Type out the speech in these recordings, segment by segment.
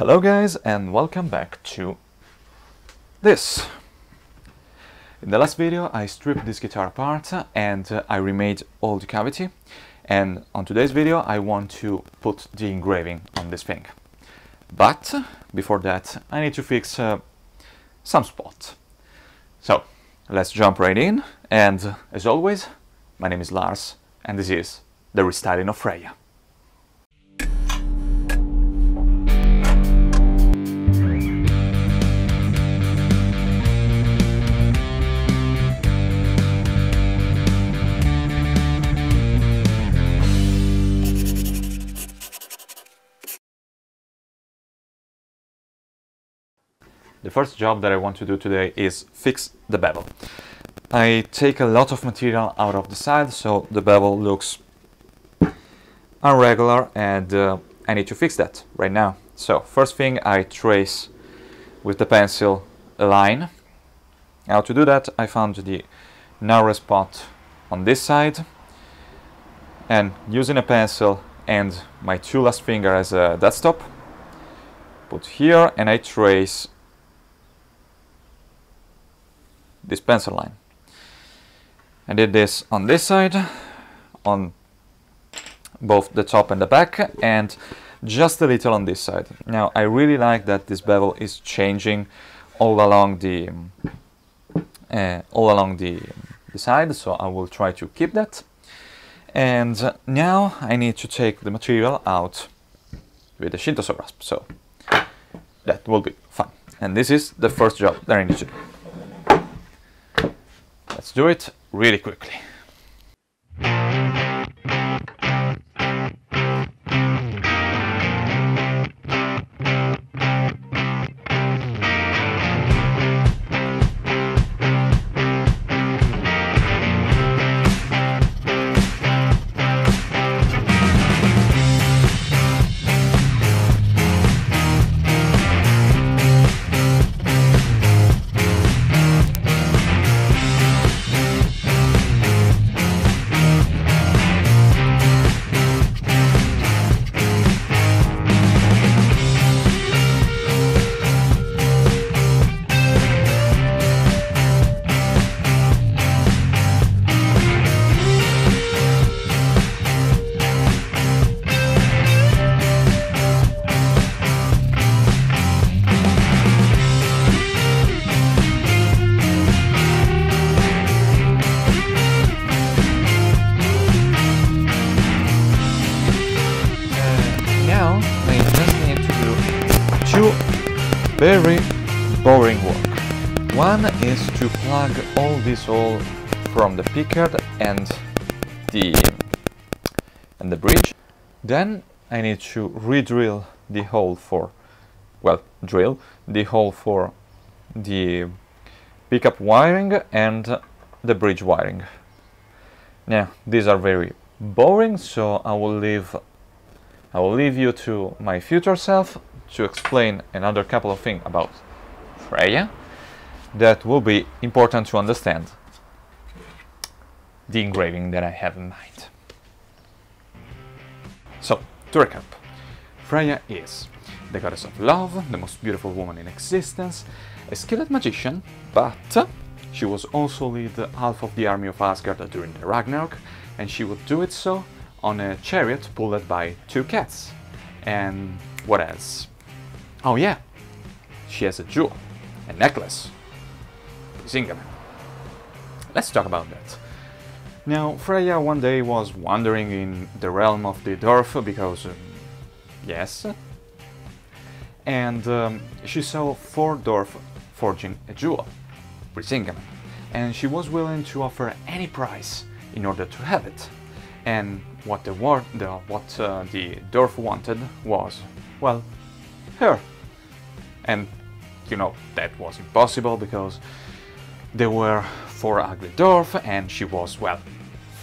Hello guys, and welcome back to this. In the last video I stripped this guitar apart and I remade all the cavity, and on today's video I want to put the engraving on this thing. But before that I need to fix some spots. So let's jump right in, and as always, my name is Lars and this is the Restyling of Freya. The first job that I want to do today is fix the bevel. I take a lot of material out of the side, so the bevel looks irregular, and I need to fix that right now. So first thing, I trace with the pencil a line. Now to do that I found the narrow spot on this side, and using a pencil and my two last finger as a dead stop, put here, and I trace this pencil line. I did this on this side, on both the top and the back, and just a little on this side. Now I really like that this bevel is changing all along the side, so I will try to keep that. And now I need to take the material out with the Shintoso rasp, so that will be fun. And this is the first job that I need to do. Let's do it really quickly. Two very boring work. One is to plug all this hole from the picker and the bridge. Then I need to re-drill the hole for, drill the hole for the pickup wiring and the bridge wiring. Now these are very boring, so I will leave you to my future self to explain another couple of things about Freya that will be important to understand the engraving that I have in mind. So, to recap, Freya is the goddess of love, the most beautiful woman in existence, a skilled magician, but she was also lead half of the army of Asgard during the Ragnarok, and she would do it so on a chariot pulled by two cats. And what else? Oh yeah, she has a jewel, a necklace, Zingaman. Let's talk about that. Now, Freya one day was wandering in the realm of the dwarf because, yes, and she saw four dwarf forging a jewel, Zingaman, and she was willing to offer any price in order to have it. And what the dwarf wanted was, well, her. And you know that was impossible because there were four ugly dwarfs and she was, well,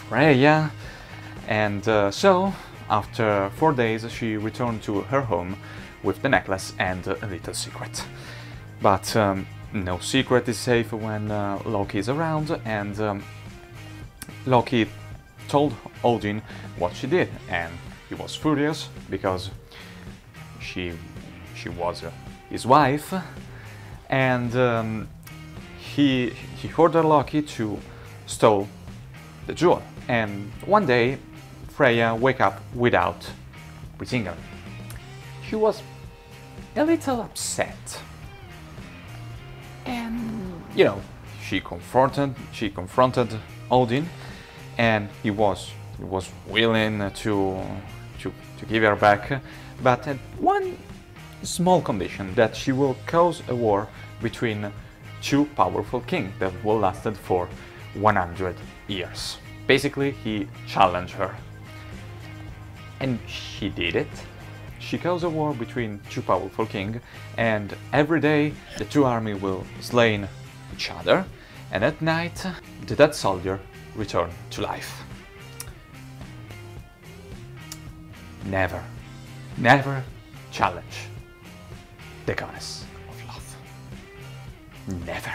Freya. And so after 4 days she returned to her home with the necklace and a little secret. But no secret is safe when Loki is around, and Loki told Odin what she did, and he was furious because she she was his wife, and he ordered Loki to steal the jewel. And one day Freya wake up without Brisingamen. She was a little upset, and you know, she confronted Odin, and he was willing to give her back, but at one small condition, that she will cause a war between two powerful kings that will lasted for 100 years. Basically, he challenged her. And she did it. She caused a war between two powerful kings, and every day the two armies will slay each other, and at night the dead soldier returned to life. Never, never challenge the goddess of love. Never.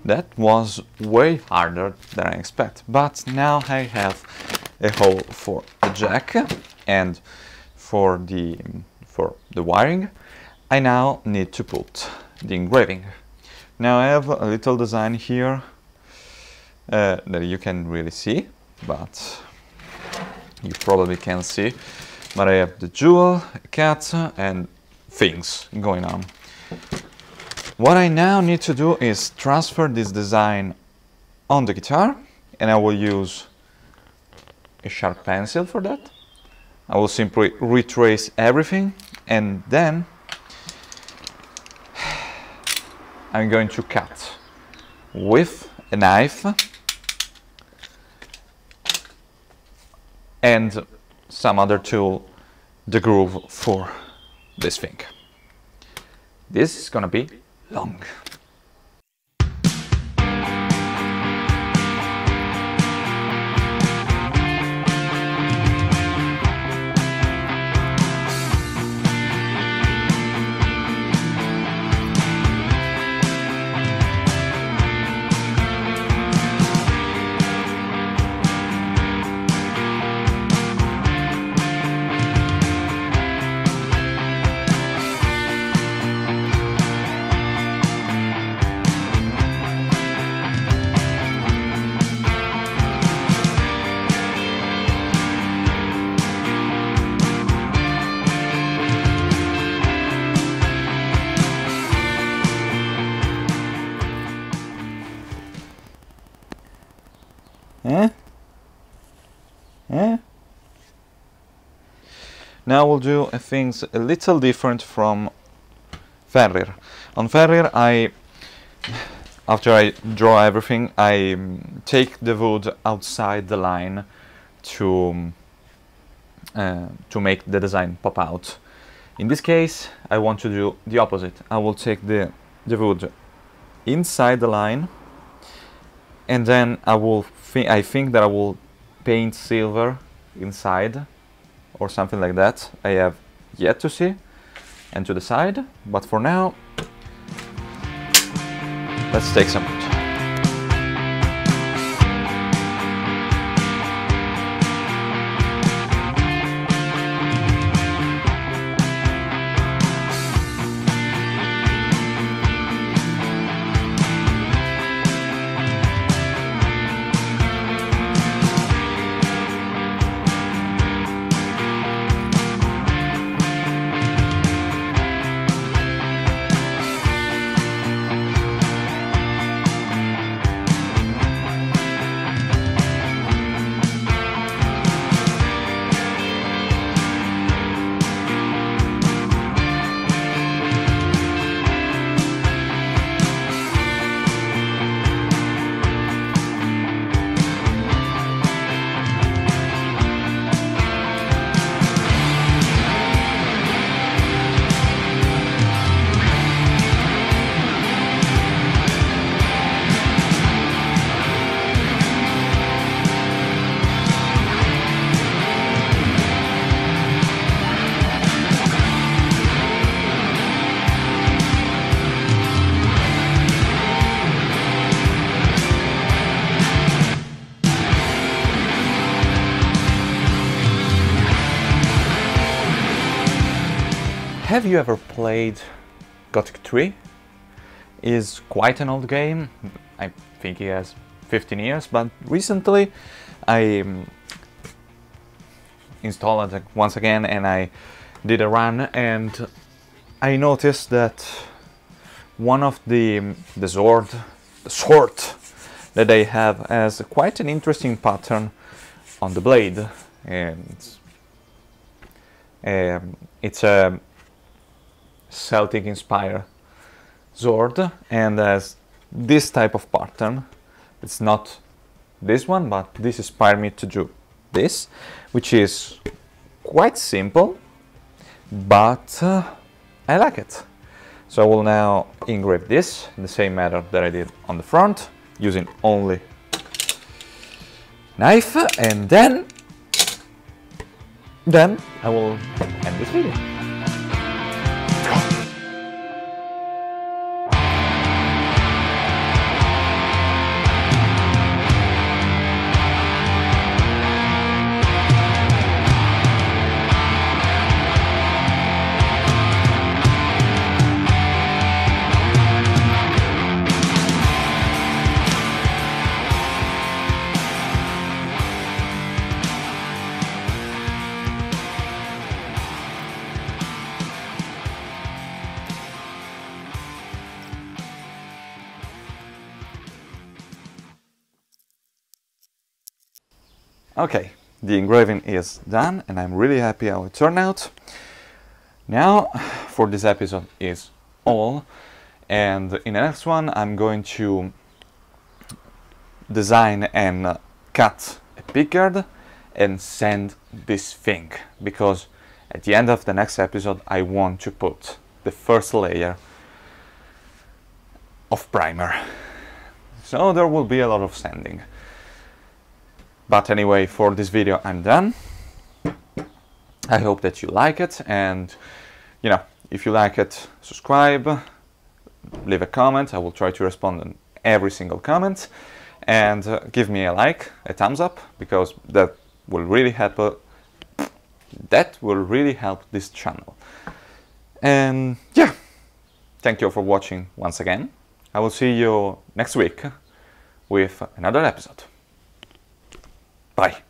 That was way harder than I expect, but now I have a hole for the jack, and for the wiring I now need to put the engraving. Now I have a little design here that you can really see, but you probably can't see, but I have the jewel, a cat, and things going on. What I now need to do is transfer this design on the guitar, and I will use a sharp pencil for that. I will simply retrace everything, and then I'm going to cut with a knife and some other tool the groove for this thing. This is gonna be long. Now we'll do things a little different from Fenrir. On Fenrir, after I draw everything, I take the wood outside the line to make the design pop out. In this case, I want to do the opposite. I will take the wood inside the line, and then I think that I will paint silver inside or something like that. I have yet to see and to decide, but for now let's take some wood. Have you ever played Gothic 3? Is quite an old game. I think it has 15 years, but recently I installed it once again and I did a run, and I noticed that one of the sword that they have has quite an interesting pattern on the blade, and it's a Celtic inspired sword and has this type of pattern. It's not this one, but this inspired me to do this, which is quite simple, but I like it. So I will now engrave this in the same manner that I did on the front, using only knife, and then I will end this video. Okay, the engraving is done and I'm really happy how it turned out. Now, for this episode is all, and in the next one I'm going to design and cut a pickguard and sand this thing, because at the end of the next episode I want to put the first layer of primer. So there will be a lot of sanding. But anyway, for this video I'm done. I hope that you like it, and you know, if you like it, subscribe, leave a comment. I will try to respond on every single comment, and give me a like, a thumbs up, because that will really help this channel. And yeah, thank you for watching once again. I will see you next week with another episode. Bye.